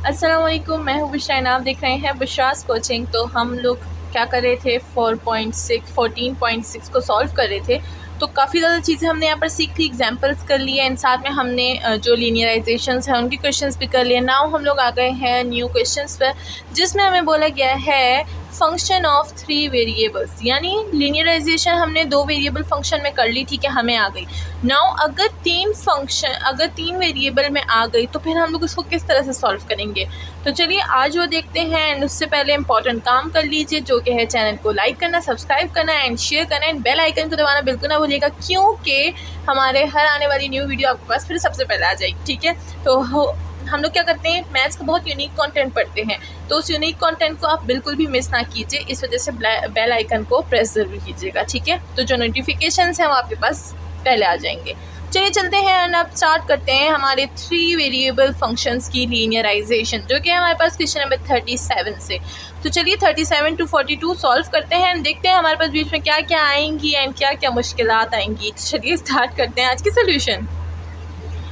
अस्सलाम वालेकुम, मैं हूँ बुशराइन। आप देख रहे हैं बुशरास कोचिंग। तो हम लोग क्या कर रहे थे, 14.6 को सॉल्व कर रहे थे। तो काफ़ी ज़्यादा चीज़ें हमने यहाँ पर सीख ली, एग्जांपल्स कर लिए एंड साथ में हमने जो लीनियराइजेशंस हैं उनके क्वेश्चंस भी कर लिए। नाउ हम लोग आ गए हैं न्यू क्वेश्चंस पर, जिसमें हमें बोला गया है फंक्शन ऑफ 3 वेरिएबल्स, यानी लीनियराइजेशन हमने 2 वेरिएबल फंक्शन में कर ली, ठीक है, हमें आ गई। नाउ अगर 3 वेरिएबल में आ गई तो फिर हम लोग इसको किस तरह से सॉल्व करेंगे। तो चलिए आज वो देखते हैं। एंड उससे पहले इंपॉर्टेंट काम कर लीजिए, जो कि है चैनल को लाइक करना, सब्सक्राइब करना एंड शेयर करना एंड बेल आइकन को दबाना बिल्कुल ना भूलिएगा, क्योंकि हमारे हर आने वाली न्यू वीडियो आपके पास फिर सबसे पहले आ जाएगी, ठीक है। तो हम लोग क्या करते हैं, मैथ्स का बहुत यूनिक कंटेंट पढ़ते हैं, तो उस यूनिक कंटेंट को आप बिल्कुल भी मिस ना कीजिए। इस वजह से बेल आइकन को प्रेस ज़रूर कीजिएगा, ठीक है। तो जो नोटिफिकेशंस हैं वो आपके पास पहले आ जाएंगे। चलिए चलते हैं एंड अब स्टार्ट करते हैं हमारे 3 वेरिएबल फंक्शंस की लीनियराइजेशन, जो कि हमारे पास क्वेश्चन नंबर 37 से। तो चलिए 37 to 42 सॉल्व करते हैं एंड देखते हैं हमारे पास बीच में क्या क्या आएंगी एंड क्या क्या मुश्किलात आएंगी। तो चलिए स्टार्ट करते हैं आज की सोल्यूशन।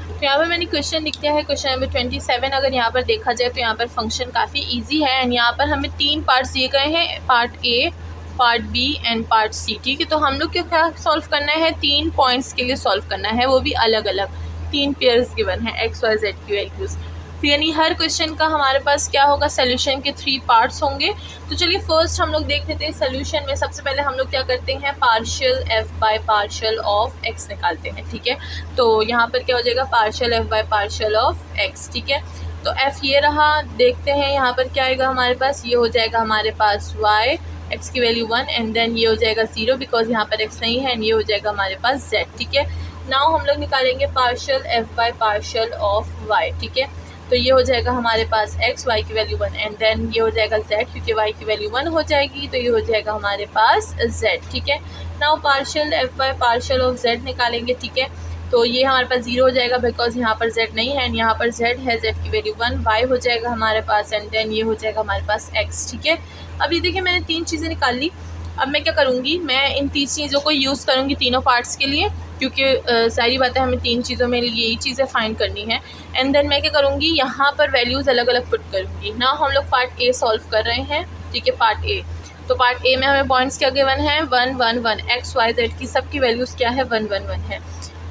तो यहाँ पर मैंने क्वेश्चन लिख दिया है, क्वेश्चन नंबर 27। अगर यहाँ पर देखा जाए तो यहाँ पर फंक्शन काफ़ी इजी है एंड यहाँ पर हमें 3 पार्ट्स दिए गए हैं, part A, part B and part C, ठीक है। तो हम लोग को क्या सॉल्व करना है, 3 पॉइंट्स के लिए सॉल्व करना है, वो भी अलग अलग 3 पेयर्स गिवन है, X Y Z Q values. तो यानी हर क्वेश्चन का हमारे पास क्या होगा, सोल्यूशन के 3 पार्ट्स होंगे। तो चलिए फर्स्ट हम लोग देख लेते हैं सोल्यूशन में। सबसे पहले हम लोग क्या करते हैं, partial F by partial of x निकालते हैं, ठीक है। तो यहाँ पर क्या हो जाएगा, partial F by partial of x, ठीक है। तो एफ ये रहा, देखते हैं यहाँ पर क्या आएगा हमारे पास, ये हो जाएगा हमारे पास वाई, एक्स की वैल्यू 1 एंड देन ये हो जाएगा 0 बिकॉज यहाँ पर एक्स नहीं है एंड ये हो जाएगा हमारे पास जेड, ठीक है। नाउ हम लोग निकालेंगे partial F by partial of Y, ठीक है। तो ये हो जाएगा हमारे पास x, y की वैल्यू 1 एंड देन ये हो जाएगा z, क्योंकि y की वैल्यू 1 हो जाएगी तो ये हो जाएगा हमारे पास z, ठीक है। Now partial f by partial of z निकालेंगे, ठीक है। तो ये हमारे पास 0 हो जाएगा बिकॉज यहाँ पर z नहीं है एंड यहाँ पर z है, z की वैल्यू 1, y हो जाएगा हमारे पास एंड देन ये हो जाएगा हमारे पास x, ठीक है। अब ये देखिए मैंने 3 चीज़ें निकाल ली। अब मैं क्या करूँगी, मैं इन 3 चीज़ों को यूज़ करूँगी तीनों पार्ट्स के लिए, क्योंकि सारी बातें हमें 3 चीज़ों में यही चीज़ें फाइंड करनी है। एंड देन मैं क्या करूँगी, यहाँ पर वैल्यूज़ अलग अलग पुट करूँगी ना। हम लोग पार्ट ए सॉल्व कर रहे हैं, ठीक है, पार्ट ए। तो पार्ट ए में हमें पॉइंट्स क्या गिवन है, 1 1 1, एक्स वाई जेड की सबकी वैल्यूज़ क्या है, 1 1 1 है।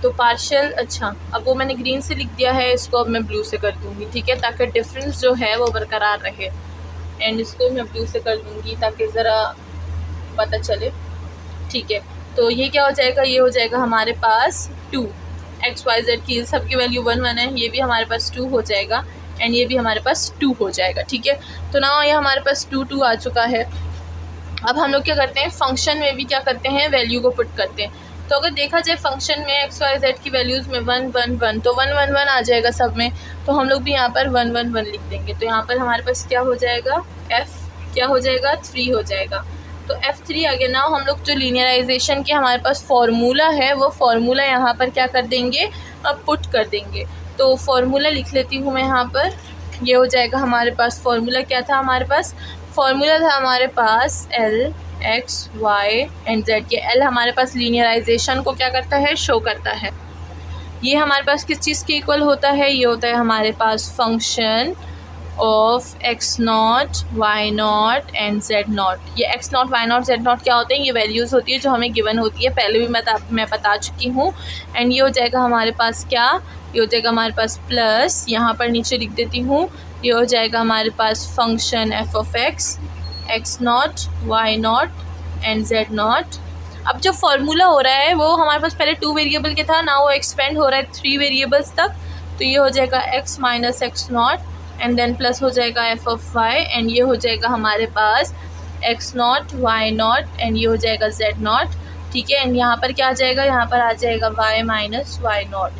तो पार्शियल, अच्छा अब वो मैंने ग्रीन से लिख दिया है, इसको अब मैं ब्लू से कर दूँगी, ठीक है, ताकि डिफरेंस जो है वो बरकरार रहे। एंड इसको मैं ब्लू से कर दूँगी ताकि ज़रा पता चले, ठीक है। तो ये क्या हो जाएगा, ये हो जाएगा हमारे पास 2, एक्स वाई जेड की सबकी वैल्यू 1 1 है, ये भी हमारे पास 2 हो जाएगा एंड ये भी हमारे पास 2 हो जाएगा, ठीक है। तो ना ये हमारे पास 2 2 आ चुका है। अब हम लोग क्या करते हैं, फंक्शन में भी क्या करते हैं, वैल्यू को पुट करते हैं। तो अगर देखा जाए फंक्शन में एक्स वाई जेड की वैल्यूज़ में 1 1 1, तो 1 1 1 आ जाएगा सब में, तो हम लोग भी यहाँ पर 1 1 1 लिख देंगे। तो यहाँ पर हमारे पास क्या हो जाएगा, एफ क्या हो जाएगा, 3 हो जाएगा। तो F3 आ गया। ना हम लोग जो लीनियराइजेशन के हमारे पास फार्मूला है, वो फार्मूला यहाँ पर क्या कर देंगे, अब पुट कर देंगे। तो फार्मूला लिख लेती हूँ मैं यहाँ पर। ये हो जाएगा हमारे पास फार्मूला, क्या था हमारे पास, फार्मूला था हमारे पास L X Y and Z के। L हमारे पास लीनियराइजेशन को क्या करता है, शो करता है। ये हमारे पास किस चीज़ के इक्वल होता है, ये होता है हमारे पास function of x not y not and z not. ये x not y not z not क्या होते हैं, ये वैल्यूज़ होती है जो हमें गिवन होती है, पहले भी मैं बता चुकी हूँ। एंड ये हो जाएगा हमारे पास क्या, ये हो जाएगा हमारे पास प्लस, यहाँ पर नीचे लिख देती हूँ, ये हो जाएगा हमारे पास function f of x, x not y not and z not. अब जो फार्मूला हो रहा है वो हमारे पास पहले 2 वेरिएबल के था, ना वो एक्सपेंड हो रहा है 3 वेरिएबल्स तक। तो ये हो जाएगा X minus X not and then plus हो जाएगा एफ ऑफ वाई एंड ये हो जाएगा हमारे पास x not y not and ये हो जाएगा जेड नॉट, ठीक है। एंड यहाँ पर क्या आ जाएगा, यहाँ पर आ जाएगा y minus Y not,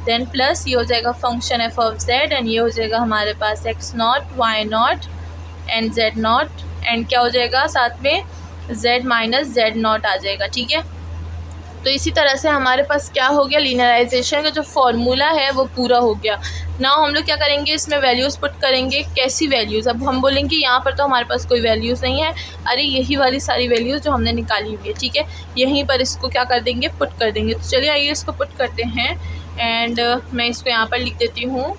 then plus ये हो जाएगा function f of z and ये हो जाएगा हमारे पास x not y not and z not and क्या हो जाएगा साथ में जेड माइनस जेड नॉट आ जाएगा, ठीक है। तो इसी तरह से हमारे पास क्या हो गया, लीनियराइजेशन का जो फार्मूला है वो पूरा हो गया। ना हम लोग क्या करेंगे, इसमें वैल्यूज़ पुट करेंगे। कैसी वैल्यूज़, अब हम बोलेंगे यहाँ पर तो हमारे पास कोई वैल्यूज़ नहीं है, अरे यही वाली सारी वैल्यूज़ जो हमने निकाली हुई है, ठीक है, यहीं पर इसको क्या कर देंगे, पुट कर देंगे। तो चलिए आइए इसको पुट करते हैं एंड मैं इसको यहाँ पर लिख देती हूँ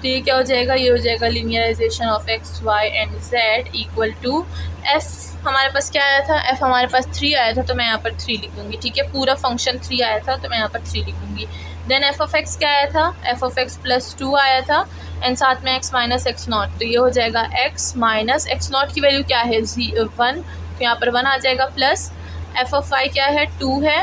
तो ये क्या हो जाएगा, ये हो जाएगा linearization of x Y and z equal to f. हमारे पास क्या आया था, एफ हमारे पास 3 आया था, तो मैं यहाँ पर 3 लिख दूँगी। ठीक है, पूरा फंक्शन 3 आया था तो मैं यहाँ पर 3 लिख दूँगी। देन एफ ऑफ एक्स क्या आया था, एफ ऑफ एक्स प्लस 2 आया था एंड साथ में एक्स माइनस एक्स नॉट, तो ये हो जाएगा एक्स माइनस एक्स नॉट की वैल्यू क्या है 1, तो यहाँ पर 1 आ जाएगा, प्लस एफ ऑफ वाई क्या है 2 है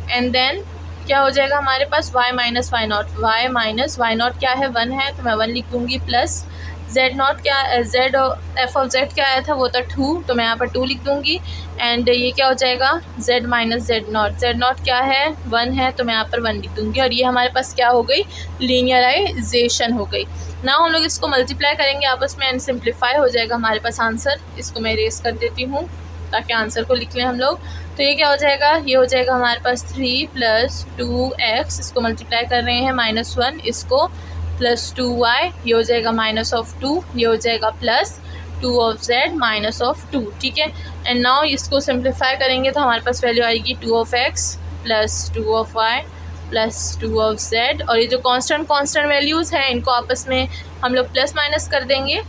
एंड देन क्या हो जाएगा हमारे पास y minus Y not, y minus Y not क्या है 1 है, तो मैं 1 लिख दूँगी, प्लस जेड नॉट क्या, जेड एफ ऑफ जेड क्या आया था वो था 2, तो मैं यहाँ पर 2 लिख दूँगी एंड ये क्या हो जाएगा z माइनस जेड नॉट क्या है 1 है, तो मैं यहाँ पर 1 लिख दूँगी और ये हमारे पास क्या हो गई, लीनियराइजेशन हो गई। ना हम लोग इसको मल्टीप्लाई करेंगे आपस में एंड सिंप्लीफाई हो जाएगा हमारे पास आंसर। इसको मैं इरेज कर देती हूँ ताकि आंसर को लिख लें हम लोग। तो ये क्या हो जाएगा, ये हो जाएगा हमारे पास 3 + 2x, इसको मल्टीप्लाई कर रहे हैं -1, इसको प्लस 2y, ये हो जाएगा -2, ये हो जाएगा plus 2 of z minus of 2। ठीक है, एंड नाउ इसको सिंप्लीफाई करेंगे तो हमारे पास वैल्यू आएगी 2 of x plus 2 of y plus 2 of z, और ये जो कांस्टेंट वैल्यूज़ हैं इनको आपस में हम लोग प्लस माइनस कर देंगे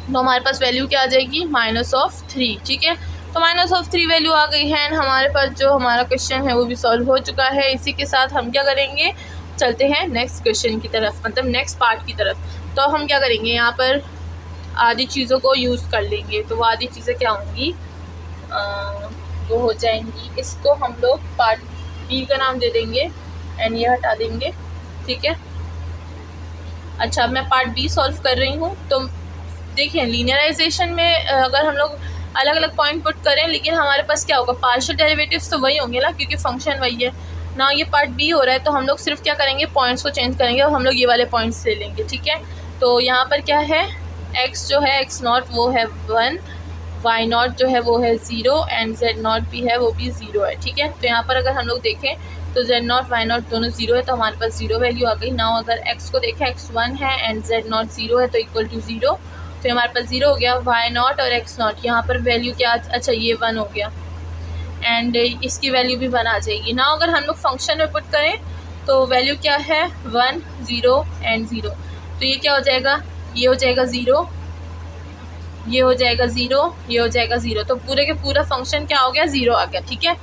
तो हमारे पास वैल्यू क्या आ जाएगी -3। ठीक है, तो -3 वैल्यू आ गई है एंड हमारे पास जो हमारा क्वेश्चन है वो भी सॉल्व हो चुका है। इसी के साथ हम क्या करेंगे, चलते हैं नेक्स्ट क्वेश्चन की तरफ, मतलब नेक्स्ट पार्ट की तरफ। तो हम क्या करेंगे, यहाँ पर आधी चीज़ों को यूज़ कर लेंगे। तो वो आधी चीज़ें क्या होंगी, वो हो जाएंगी, इसको हम लोग पार्ट बी का नाम दे देंगे एंड ये हटा देंगे। ठीक है, अच्छा मैं पार्ट बी सॉल्व कर रही हूँ। तो देखिए लीनियराइजेशन में अगर हम लोग अलग अलग पॉइंट पुट करें लेकिन हमारे पास क्या होगा, पार्शियल डेरिवेटिव्स तो वही होंगे ना, क्योंकि फंक्शन वही है ना। ये पार्ट बी हो रहा है तो हम लोग सिर्फ क्या करेंगे, पॉइंट्स को चेंज करेंगे और हम लोग ये वाले पॉइंट्स ले लेंगे। ठीक है, तो यहाँ पर क्या है, एक्स जो है एक्स नॉट वो है 1, वाई नॉट जो है वो है 0 एंड जेड नॉट भी है वो भी 0 है। ठीक है, तो यहाँ पर अगर हम लोग देखें तो जेड नॉट वाई नॉट दोनों 0 है तो हमारे पास 0 वैल्यू आ गई। नाउ अगर एक्स को देखें, एक्स 1 है एंड जेड नॉट 0 है तो इक्वल टू 0, तो हमारे पास 0 हो गया। वाई नॉट और एक्स नॉट यहाँ पर वैल्यू क्या, अच्छा ये 1 हो गया एंड इसकी वैल्यू भी 1 आ जाएगी। ना अगर हम लोग फंक्शन में पुट करें तो वैल्यू क्या है 1 0 एंड 0, तो ये क्या हो जाएगा, ये हो जाएगा 0, ये हो जाएगा 0, ये हो जाएगा 0, तो पूरे के पूरा फंक्शन क्या हो गया 0 आ गया। ठीक है,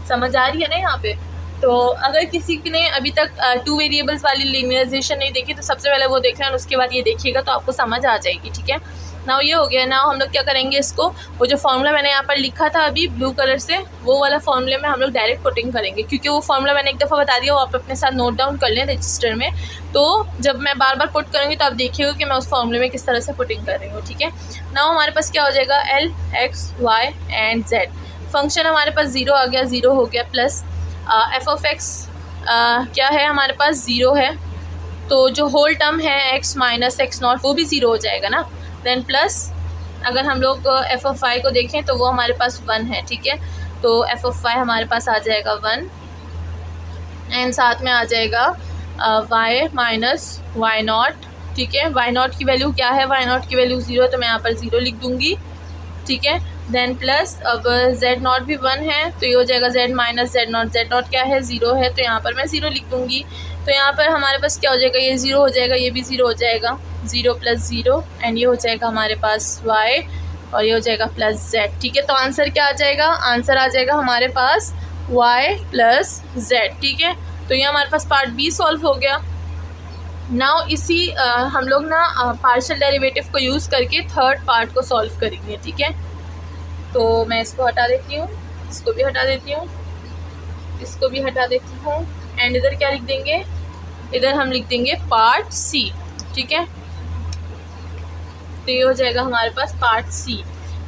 समझ आ रही है ना यहाँ पे। तो अगर किसी ने अभी तक 2 वेरिएबल्स वाली लीनियराइजेशन नहीं देखी तो सबसे पहले वो देखना है, उसके बाद ये देखिएगा तो आपको समझ आ जाएगी। ठीक है, नाउ ये हो गया। नाउ हम लोग क्या करेंगे, इसको वो जो फॉर्मूला मैंने यहाँ पर लिखा था अभी ब्लू कलर से, वो वाला फॉर्मूले में हम लोग डायरेक्ट पुटिंग करेंगे, क्योंकि वो फॉर्मूला मैंने एक दफ़ा बता दिया, वो आप अपने साथ नोट डाउन कर लें रजिस्टर में। तो जब मैं बार बार पुट करूँगी तो आप देखिएगा कि मैं उस फॉर्मूले में किस तरह से पुटिंग कर रही हूँ। ठीक है, नाउ हमारे पास क्या हो जाएगा, L x Y and Z, function हमारे पास 0 आ गया, 0 हो गया, प्लस एफ ऑफ एक्स क्या है हमारे पास 0 है, तो जो होल टर्म है एक्स माइनस एक्स नॉट वो भी 0 हो जाएगा ना। देन प्लस अगर हम लोग एफ ऑफ वाई को देखें तो वो हमारे पास 1 है। ठीक है, तो एफ ऑफ वाई हमारे पास आ जाएगा 1 एंड साथ में आ जाएगा वाई माइनस वाई नॉट। ठीक है, वाई नॉट की वैल्यू क्या है, वाई नॉट की वैल्यू 0 है तो मैं यहाँ पर 0 लिख दूँगी। ठीक है, देन प्लस अब जेड नॉट भी 1 है तो ये हो जाएगा जेड माइनस जेड नॉट क्या है 0 है, तो यहाँ पर मैं 0 लिख दूँगी। तो यहाँ पर हमारे पास क्या हो जाएगा, ये 0 हो जाएगा, ये भी 0 हो जाएगा, 0 + 0 एंड ये हो जाएगा हमारे पास y और ये हो जाएगा प्लस z। ठीक है, तो आंसर क्या आ जाएगा, आंसर आ जाएगा हमारे पास y + z। ठीक है, तो ये हमारे पास पार्ट बी सॉल्व हो गया। नाउ इसी हम लोग ना पार्शियल डेरिवेटिव को यूज़ करके थर्ड पार्ट को सॉल्व करेंगे। ठीक है, तो मैं इसको हटा देती हूँ, इसको भी हटा देती हूँ, इसको भी हटा देती हूँ एंड इधर क्या लिख देंगे, इधर हम लिख देंगे पार्ट सी। ठीक है, तो ये हो जाएगा हमारे पास part C.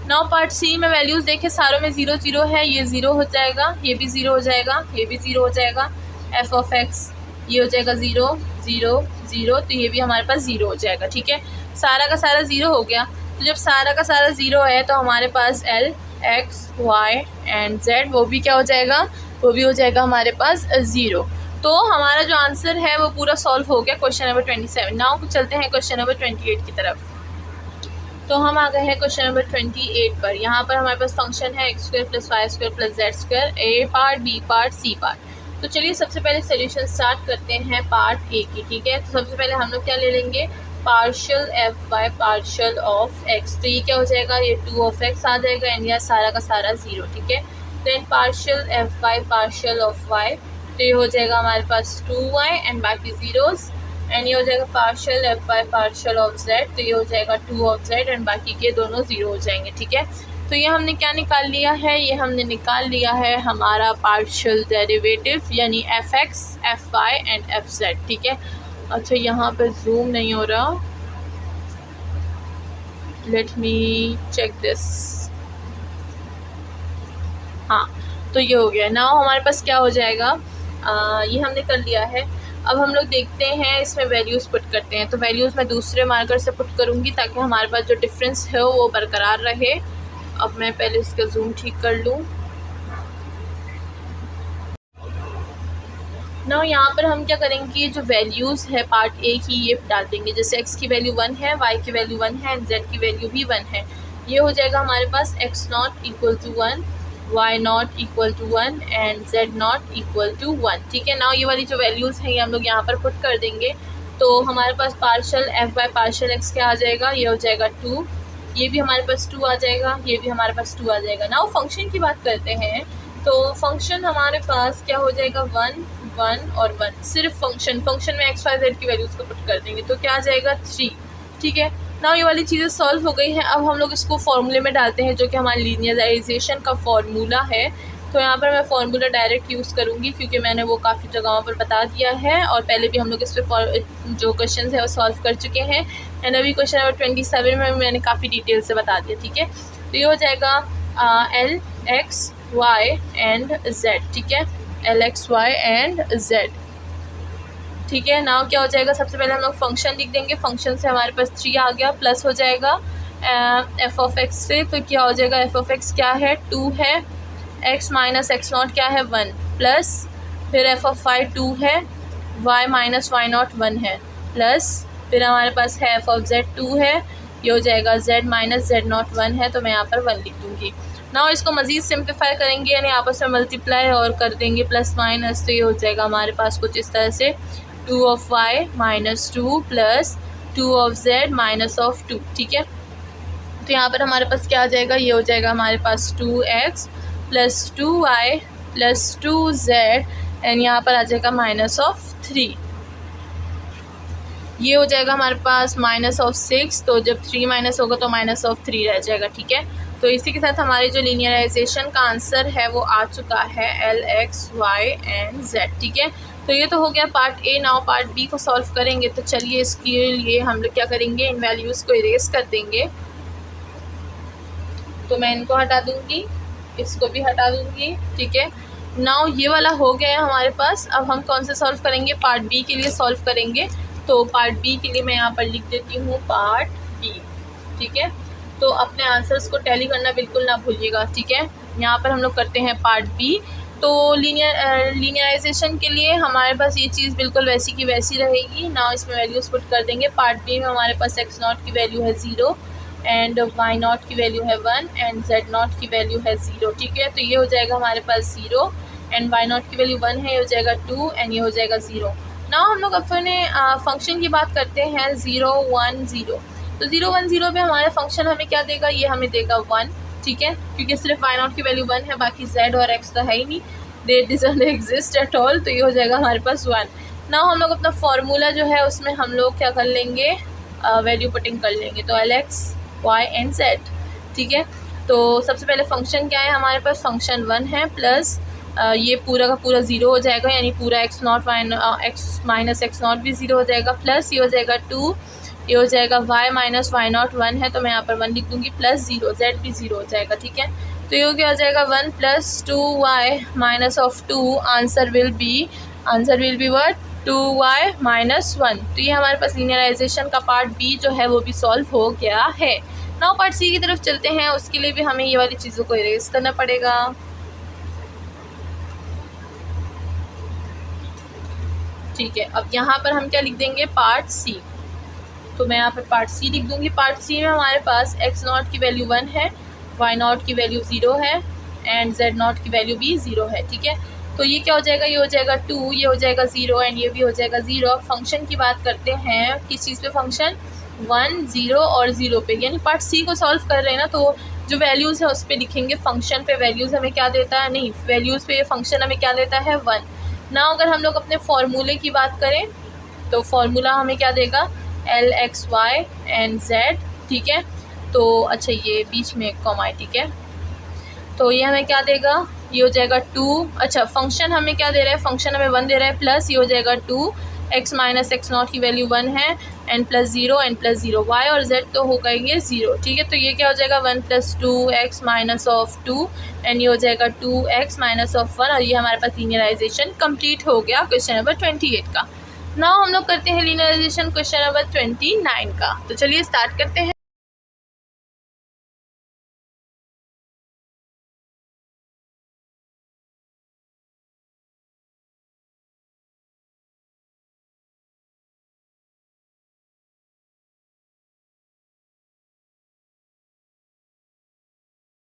Now part C में वैल्यूज़ देखें, सारों में 0 0 है, ये 0 हो जाएगा, ये भी 0 हो जाएगा, ये भी 0 हो जाएगा। एफ ऑफ एक्स ये हो जाएगा 0 0 0, तो ये भी हमारे पास 0 हो जाएगा। ठीक है, सारा का सारा 0 हो गया। तो जब सारा का सारा 0 है तो हमारे पास L x Y and z वो भी क्या हो जाएगा, वो भी हो जाएगा हमारे पास 0। तो हमारा जो आंसर है वो पूरा सॉल्व हो गया क्वेश्चन नंबर 27। नाउ चलते हैं क्वेश्चन नंबर 28 की तरफ। तो हम आ गए हैं क्वेश्चन नंबर 28 पर। यहाँ पर हमारे पास फंक्शन है x² + y² + z², A part B part C part. तो चलिए सबसे पहले सोल्यूशन स्टार्ट करते हैं पार्ट ए की। ठीक है, तो सबसे पहले हम लोग क्या ले लेंगे, partial F by partial of x. तो ये क्या हो जाएगा, ये 2 ऑफ एक्स आ जाएगा एंड यह सारा का सारा 0, ठीक है। Then partial F by partial of Y, तो ये हो जाएगा हमारे पास 2y एंड बाकी ज़ीरोज़। एंड ये हो जाएगा partial F by partial of Z, तो ये हो जाएगा 2 ऑफ जेड एंड बाकी के दोनों 0 हो जाएंगे, ठीक है। तो ये हमने क्या निकाल लिया है, ये हमने निकाल लिया है हमारा पार्शियल डेरिवेटिव यानी F X, F Y and F Z, ठीक है। अच्छा यहाँ पे जूम नहीं हो रहा, लेट मी चेक दिस। हाँ, तो ये हो गया। नाउ हमारे पास क्या हो जाएगा, ये हमने कर लिया है। अब हम लोग देखते हैं इसमें वैल्यूज़ पुट करते हैं। तो वैल्यूज़ मैं दूसरे मार्कर से पुट करूँगी ताकि हमारे पास जो डिफरेंस है वो बरकरार रहे। अब मैं पहले इसका जूम ठीक कर लूँ। नाउ यहाँ पर हम क्या करेंगे, जो वैल्यूज़ है पार्ट ए की ये डाल देंगे। जैसे x की वैल्यू 1 है, y की वैल्यू 1 है एंड z की वैल्यू भी 1 है। ये हो जाएगा हमारे पास x not equal to 1, y not equal to 1 and z not equal to 1, ठीक है। नाउ ये वाली जो वैल्यूज़ हैं ये हम लोग यहाँ पर पुट कर देंगे। तो हमारे पास partial f by partial x क्या आ जाएगा, ये हो जाएगा 2, ये भी हमारे पास 2 आ जाएगा, ये भी हमारे पास 2 आ जाएगा। नाउ फंक्शन की बात करते हैं। तो फंक्शन हमारे पास क्या हो जाएगा, 1 1 और 1, सिर्फ फंक्शन में एक्स वाई जेड की वैल्यूज़ को पुट कर देंगे तो क्या आ जाएगा 3, ठीक है। नाउ ये वाली चीज़ें सॉल्व हो गई हैं। अब हम लोग इसको फॉर्मूले में डालते हैं जो कि हमारे लीनियराइजेशन का फॉर्मूला है। तो यहाँ पर मैं फार्मूला डायरेक्ट यूज़ करूँगी क्योंकि मैंने वो काफ़ी जगहों पर बता दिया है और पहले भी हम लोग इस पर जो क्वेश्चन है वो सॉल्व कर चुके हैं एंड अभी क्वेश्चन नंबर 27 में मैंने काफ़ी डिटेल से बता दिया, ठीक है। तो ये हो जाएगा L x Y and Z, ठीक है, L x Y and Z, ठीक है। नाउ क्या हो जाएगा, सबसे पहले हम लोग फंक्शन लिख देंगे। फंक्शन से हमारे पास 3 आ गया, प्लस हो जाएगा एफ ऑफ एक्स से। तो क्या हो जाएगा, एफ ऑफ एक्स क्या है 2 है, एक्स माइनस एक्स नॉट क्या है 1, प्लस फिर एफ ऑफ वाई 2 है, वाई माइनस वाई नॉट 1 है, प्लस फिर हमारे पास है एफ ऑफ जेड 2 है, ये हो जाएगा जेड माइनस जेड नॉट 1 है, तो मैं यहाँ पर 1 लिख दूँगी। नाउ इसको मज़ीद सिंप्लीफाई करेंगे यानी आपस में मल्टीप्लाई और कर देंगे प्लस माइनस, तो ये हो जाएगा हमारे पास कुछ इस तरह से 2 of Y minus 2 plus 2 of Z minus of 2, ठीक है। तो यहाँ पर हमारे पास क्या आ जाएगा, ये हो जाएगा हमारे पास 2x plus 2y plus 2z and यहाँ पर आ जाएगा माइनस ऑफ 3, ये हो जाएगा हमारे पास माइनस ऑफ 6। तो जब 3 माइनस होगा तो माइनस ऑफ 3 रह जाएगा, ठीक है। तो इसी के साथ हमारे जो लीनियराइजेशन का आंसर है वो आ चुका है L x Y and Z, ठीक है। तो ये तो हो गया part A. Now part B को सॉल्व करेंगे। तो चलिए इसके लिए हम लोग क्या करेंगे, इन वैल्यूज़ को इरेज कर देंगे। तो मैं इनको हटा दूँगी, इसको भी हटा दूँगी, ठीक है। नाउ ये वाला हो गया है हमारे पास। अब हम कौन से सॉल्व करेंगे, पार्ट बी के लिए सॉल्व करेंगे। तो पार्ट बी के लिए मैं यहाँ पर लिख देती हूँ पार्ट बी, ठीक है। तो अपने आंसर्स को टैली करना बिल्कुल ना भूलिएगा, ठीक है। यहाँ पर हम लोग करते हैं पार्ट बी। तो लीनियराइजेशन के लिए हमारे पास ये चीज़ बिल्कुल वैसी की वैसी रहेगी। नाउ इसमें वैल्यूज़ पुट कर देंगे। पार्ट बी में हमारे पास एक्स नॉट की वैल्यू है 0 एंड वाई नॉट की वैल्यू है 1 एंड जेड नॉट की वैल्यू है 0, ठीक है। तो ये हो जाएगा हमारे पास 0 एंड वाई नॉट की वैल्यू 1 है, ये हो जाएगा 2 एंड ये हो जाएगा 0। नाउ हम लोग अपने फंक्शन की बात करते हैं 0 1 0। तो 0 1 0 पे हमारा फंक्शन हमें क्या देगा, ये हमें देगा 1, ठीक है, क्योंकि सिर्फ वाई नॉट की वैल्यू 1 है, बाकी जेड और एक्स तो है ही नहीं, दे डजंट एग्जिस्ट एट ऑल। तो ये हो जाएगा हमारे पास 1। नाउ हम लोग अपना फार्मूला जो है उसमें हम लोग क्या कर लेंगे, वैल्यू पुटिंग कर लेंगे। तो L x Y and Z, ठीक है। तो सबसे पहले फंक्शन क्या है हमारे पास, फंक्शन 1 है, प्लस ये पूरा का पूरा 0 हो जाएगा यानी पूरा X not Y X minus X not भी 0 हो जाएगा, प्लस ये हो जाएगा 2, ये हो जाएगा y माइनस वाई नॉट 1 है, तो मैं यहाँ पर 1 लिख दूँगी, प्लस 0, z भी 0 हो जाएगा, ठीक है। तो ये क्या हो जाएगा 1 plus 2y minus of 2, answer will be what 2y minus 1। तो ये हमारे पास लीनियराइजेशन का पार्ट बी जो है वो भी सॉल्व हो गया है। नाउ पार्ट सी की तरफ चलते हैं। उसके लिए भी हमें ये वाली चीज़ों को इरेज करना पड़ेगा। ठीक है, अब यहाँ पर हम क्या लिख देंगे, पार्ट सी। तो मैं यहाँ पर पार्ट सी लिख दूँगी। पार्ट सी में हमारे पास एक्स नॉट की वैल्यू 1 है, वाई नॉट की वैल्यू 0 है एंड जेड नॉट की वैल्यू भी 0 है, ठीक है। तो ये क्या हो जाएगा, ये हो जाएगा 2, ये हो जाएगा 0 एंड ये भी हो जाएगा 0। अब फंक्शन की बात करते हैं, किस चीज़ पे फंक्शन, 1 0 और 0 पे, यानी पार्ट सी को सॉल्व कर रहे हैं ना, तो जो वैल्यूज़ है उस पर लिखेंगे। फंक्शन पे वैल्यूज़ हमें क्या देता है, नहीं वैल्यूज़ पे ये फंक्शन हमें क्या देता है 1। ना अगर हम लोग अपने फार्मूले की बात करें तो फार्मूला हमें क्या देगा, LXY एंड Z, ठीक है। तो अच्छा ये बीच में एक कॉमा है, ठीक है। तो ये हमें क्या देगा, ये हो जाएगा 2। अच्छा फंक्शन हमें क्या दे रहा है, फंक्शन हमें 1 दे रहा है, प्लस ये हो जाएगा 2 x माइनस एक्स नॉट की वैल्यू 1 है, एन प्लस ज़ीरो y और z तो होगा ये 0, ठीक है। तो ये क्या हो जाएगा 1 + 2x माइनस ऑफ 2 एंड ये हो जाएगा 2x माइनस ऑफ 1, और ये हमारे पास लीनियराइजेशन कंप्लीट हो गया क्वेश्चन नंबर 28 का। नाउ हम लोग करते हैं लीनियराइजेशन क्वेश्चन नंबर 29 का। तो चलिए स्टार्ट करते